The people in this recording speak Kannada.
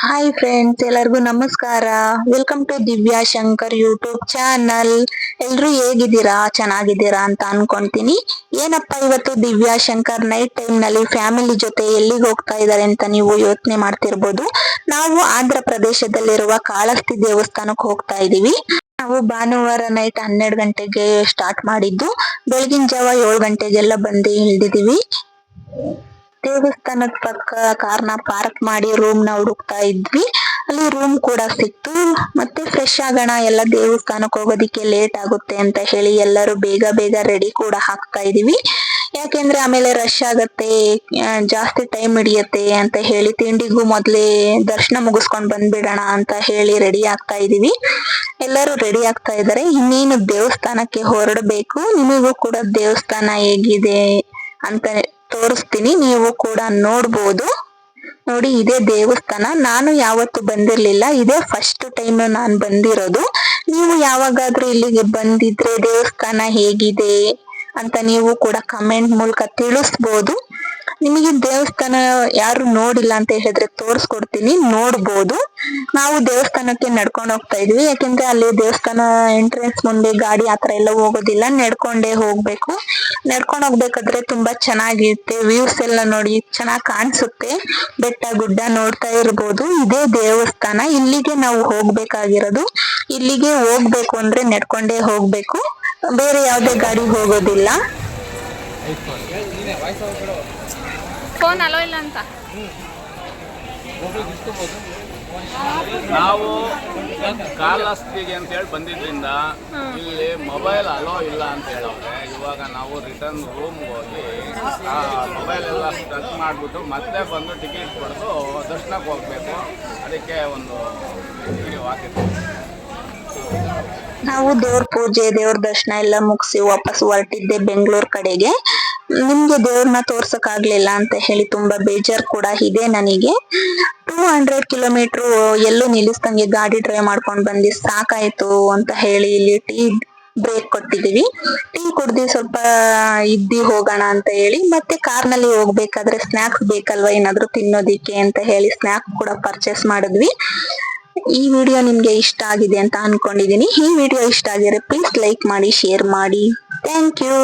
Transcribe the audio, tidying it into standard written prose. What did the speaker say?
ಹಾಯ್ ಫ್ರೆಂಡ್ಸ್, ಎಲ್ಲರಿಗೂ ನಮಸ್ಕಾರ. Welcome to Divya Shankar YouTube channel. ಎಲ್ರು ಹೇಗಿದ್ದೀರಾ? ಚೆನ್ನಾಗಿದ್ದೀರಾ ಅಂತ ಅನ್ಕೊಂತೀನಿ. ಏನಪ್ಪಾ ಇವತ್ತು ದಿವ್ಯಾ ಶಂಕರ್ ನೈಟ್ ಟೈಮ್ ನಲ್ಲಿ ಫ್ಯಾಮಿಲಿ ಜೊತೆ ಎಲ್ಲಿಗೆ ಹೋಗ್ತಾ ಇದ್ದಾರೆ ಅಂತ ನೀವು ಯೋಚನೆ ಮಾಡ್ತಿರ್ಬೋದು. ನಾವು ಆಂಧ್ರ ಪ್ರದೇಶದಲ್ಲಿರುವ ಕಾಳಹಸ್ತಿ ದೇವಸ್ಥಾನಕ್ಕೆ ಹೋಗ್ತಾ ಇದೀವಿ. ನಾವು ಭಾನುವಾರ ನೈಟ್ 12 ಗಂಟೆಗೆ ಸ್ಟಾರ್ಟ್ ಮಾಡಿದ್ದು, ಬೆಳಗಿನ ಜಾವ 7 ಗಂಟೆಗೆಲ್ಲ ಬಂದು ಇಳಿದಿದೀವಿ. ದೇವಸ್ಥಾನದ ಪಕ್ಕ ಕಾರ್ನ ಪಾರ್ಕ್ ಮಾಡಿ ರೂಮ್ ನ ಹುಡುಕ್ತಾ ಇದ್ವಿ. ಅಲ್ಲಿ ರೂಮ್ ಕೂಡ ಸಿಕ್ತು. ಮತ್ತೆ ಫ್ರೆಶ್ ಆಗೋಣ, ಎಲ್ಲ ದೇವಸ್ಥಾನಕ್ಕೆ ಹೋಗೋದಿಕ್ಕೆ ಲೇಟ್ ಆಗುತ್ತೆ ಅಂತ ಹೇಳಿ ಎಲ್ಲರೂ ಬೇಗ ಬೇಗ ರೆಡಿ ಕೂಡ ಹಾಕ್ತಾ ಇದೀವಿ. ಯಾಕೆಂದ್ರೆ ಆಮೇಲೆ ರಶ್ ಆಗತ್ತೆ, ಜಾಸ್ತಿ ಟೈಮ್ ಹಿಡಿಯತ್ತೆ ಅಂತ ಹೇಳಿ ತಿಂಡಿಗೂ ಮೊದ್ಲೇ ದರ್ಶನ ಮುಗಿಸ್ಕೊಂಡ್ ಬಂದ್ಬಿಡೋಣ ಅಂತ ಹೇಳಿ ರೆಡಿ ಆಗ್ತಾ ಇದೀವಿ. ಎಲ್ಲರೂ ರೆಡಿ ಆಗ್ತಾ ಇದಾರೆ. ಇನ್ನೇನು ದೇವಸ್ಥಾನಕ್ಕೆ ಹೊರಡಬೇಕು. ನಿಮಗೂ ಕೂಡ ದೇವಸ್ಥಾನ ಹೇಗಿದೆ ಅಂತ ತೋರಿಸ್ತೀನಿ, ನೀವು ಕೂಡ ನೋಡ್ಬೋದು. ನೋಡಿ, ಇದೇ ದೇವಸ್ಥಾನ. ನಾನು ಯಾವತ್ತು ಬಂದಿರ್ಲಿಲ್ಲ, ಇದೇ ಫಸ್ಟ್ ಟೈಮ್ ನಾನು ಬಂದಿರೋದು. ನೀವು ಯಾವಾಗಾದ್ರೂ ಇಲ್ಲಿಗೆ ಬಂದಿದ್ರೆ ದೇವಸ್ಥಾನ ಹೇಗಿದೆ ಅಂತ ನೀವು ಕೂಡ ಕಮೆಂಟ್ ಮೂಲಕ ತಿಳಿಸ್ಬೋದು. ನಿಮಗೆ ದೇವಸ್ಥಾನ ಯಾರು ನೋಡಿಲ್ಲ ಅಂತ ಹೇಳಿದ್ರೆ ತೋರ್ಸ್ಕೊಡ್ತೀನಿ, ನೋಡ್ಬೋದು. ನಾವು ದೇವಸ್ಥಾನಕ್ಕೆ ನಡ್ಕೊಂಡು ಹೋಗ್ತಾ ಇದ್ವಿ, ಯಾಕೆಂದ್ರೆ ಅಲ್ಲಿ ದೇವಸ್ಥಾನ ಎಂಟ್ರೆನ್ಸ್ ಮುಂದೆ ಗಾಡಿ ಆತರ ಎಲ್ಲ ಹೋಗೋದಿಲ್ಲ, ನಡ್ಕೊಂಡೇ ಹೋಗ್ಬೇಕು. ನಡ್ಕೊಂಡ್ ಹೋಗ್ಬೇಕಾದ್ರೆ ತುಂಬಾ ಚೆನ್ನಾಗಿರುತ್ತೆ. ವ್ಯೂಸ್ ಎಲ್ಲ ನೋಡಿ ಚೆನ್ನಾಗ್ ಕಾಣಿಸುತ್ತೆ. ಬೆಟ್ಟ ಗುಡ್ಡ ನೋಡ್ತಾ ಇರ್ಬೋದು. ಇದೇ ದೇವಸ್ಥಾನ. ಇಲ್ಲಿಗೆ ನಾವು ಹೋಗ್ಬೇಕಾಗಿರೋದು. ಇಲ್ಲಿಗೆ ಹೋಗ್ಬೇಕು ಅಂದ್ರೆ ನಡ್ಕೊಂಡೇ ಹೋಗ್ಬೇಕು, ಬೇರೆ ಯಾವ್ದೇ ಗಾಡಿ ಹೋಗೋದಿಲ್ಲ. ಫೋನ್ ಅಲೋ ಇಲ್ಲ ಅಂತ ನಾವು ಕಾಳಹಸ್ತಿಗೆ ಅಂತೇಳಿ ಬಂದಿದ್ರಿಂದ ಇಲ್ಲಿ ಮೊಬೈಲ್ ಅಲೋ ಇಲ್ಲ ಅಂತ ಹೇಳವ್ರೆ. ಇವಾಗ ನಾವು ರಿಟರ್ನ್ ರೂಮ್ಗೆ ಹೋಗಿ ಆ ಮೊಬೈಲ್ ಎಲ್ಲ ಟಚ್ ಮಾಡಿಬಿಟ್ಟು ಮತ್ತೆ ಬಂದು ಟಿಕೆಟ್ ಕೊಡ್ದು ದರ್ಶನಕ್ಕೆ ಹೋಗ್ಬೇಕು. ಅದಕ್ಕೆ ಒಂದು ವಿಡಿಯೋ ಹಾಕಿದ್ವಿ. ನಾವು ದೇವ್ರ ಪೂಜೆ, ದೇವ್ರ ದರ್ಶನ ಎಲ್ಲ ಮುಗಿಸಿ ವಾಪಸ್ ಹೊರಟಿದ್ದೆ ಬೆಂಗಳೂರು ಕಡೆಗೆ. ನಿಮ್ಗೆ ದೇವ್ರನ್ನ ತೋರ್ಸಕ್ ಆಗ್ಲಿಲ್ಲ ಅಂತ ಹೇಳಿ ತುಂಬಾ ಬೇಜಾರ್ ಕೂಡ ಇದೆ ನನಗೆ. 200 ಕಿಲೋಮೀಟರ್ ಎಲ್ಲೂ ನಿಲ್ಲಿಸ್ದಂಗೆ ಗಾಡಿ ಡ್ರೈವ್ ಮಾಡ್ಕೊಂಡ್ ಬಂದಿ ಸಾಕಾಯ್ತು ಅಂತ ಹೇಳಿ ಇಲ್ಲಿ ಟೀ ಬ್ರೇಕ್ ಕೊಟ್ಟಿದೀವಿ. ಟೀ ಕುಡ್ದಿ ಸ್ವಲ್ಪ ಇದ್ದಿ ಹೋಗೋಣ ಅಂತ ಹೇಳಿ ಮತ್ತೆ ಕಾರ್ನಲ್ಲಿ ಹೋಗ್ಬೇಕಾದ್ರೆ ಸ್ನಾಕ್ಸ್ ಬೇಕಲ್ವಾ ಏನಾದ್ರು ತಿನ್ನೋದಿಕ್ಕೆ ಅಂತ ಹೇಳಿ ಸ್ನಾಕ್ಸ್ ಕೂಡ ಪರ್ಚೇಸ್ ಮಾಡಿದ್ವಿ. ಈ ವಿಡಿಯೋ ನಿಮ್ಗೆ ಇಷ್ಟ ಆಗಿದೆ ಅಂತ ಅನ್ಕೊಂಡಿದೀನಿ. ಈ ವಿಡಿಯೋ ಇಷ್ಟ ಆಗಿದ್ರೆ ಪ್ಲೀಸ್ ಲೈಕ್ ಮಾಡಿ, ಶೇರ್ ಮಾಡಿ. Thank you.